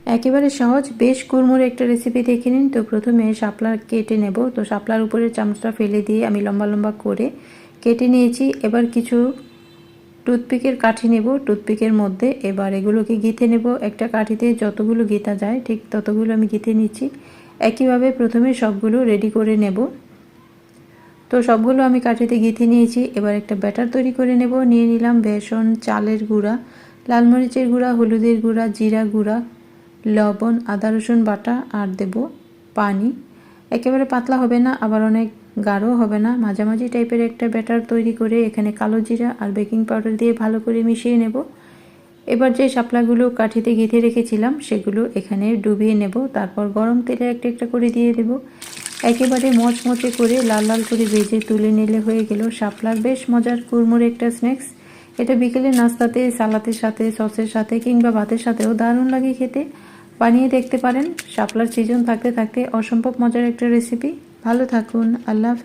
একেবারে সহজ বেশ কুড়মুড়ে একটা রেসিপি দেখে নিন। তো প্রথমে শাপলা কেটে নেব। তো শাপলার উপরের চামচটা ফেলে দিয়ে আমি লম্বা লম্বা করে কেটে নিয়েছি। এবার কিছু টুথপিকের কাঠি নেব, টুথপিকের মধ্যে এবার এগুলোকে গিঁথে নেব। একটা কাঠিতে যতগুলো গিঁথা যায় ঠিক ততগুলো আমি গিঁথে নিচ্ছি। একইভাবে প্রথমে সবগুলো রেডি করে নেব। তো সবগুলো আমি কাঠিতে গিঁথে নিয়েছি। এবার একটা ব্যাটার তৈরি করে নেব। নিয়ে নিলাম বেসন, চালের গুঁড়া, লাল মরিচের গুঁড়া, হলুদের গুঁড়া, জিরা গুঁড়া, লবণ, আদা রসুন বাটা আর দেব পানি। একেবারে পাতলা হবে না, আবার অনেক গাঢ় হবে না, মাঝামাঝি টাইপের একটা ব্যাটার তৈরি করে এখানে কালো জিরা আর বেকিং পাউডার দিয়ে ভালো করে মিশিয়ে নেব। এবার যে শাপলাগুলো কাঠিতে গেঁথে রেখেছিলাম সেগুলো এখানে ডুবিয়ে নেব। তারপর গরম তেলে একটা একটা করে দিয়ে দেব। একেবারে মচমচে করে লাল লাল করে ভেজে তুলে নিলে হয়ে গেল শাপলার বেশ মজার কুড়মুড়ে একটা স্ন্যাক্স। এটা বিকেলে নাস্তাতে, সালাদের সাথে, সসের সাথে কিংবা ভাতের সাথেও দারুণ লাগে খেতে। বানিয়ে দেখতে পারেন। শাপলার সিজন থাকতে থাকতে অসম্ভব মজার একটা রেসিপি। ভালো থাকুন। আল্লাহ হাফেজ।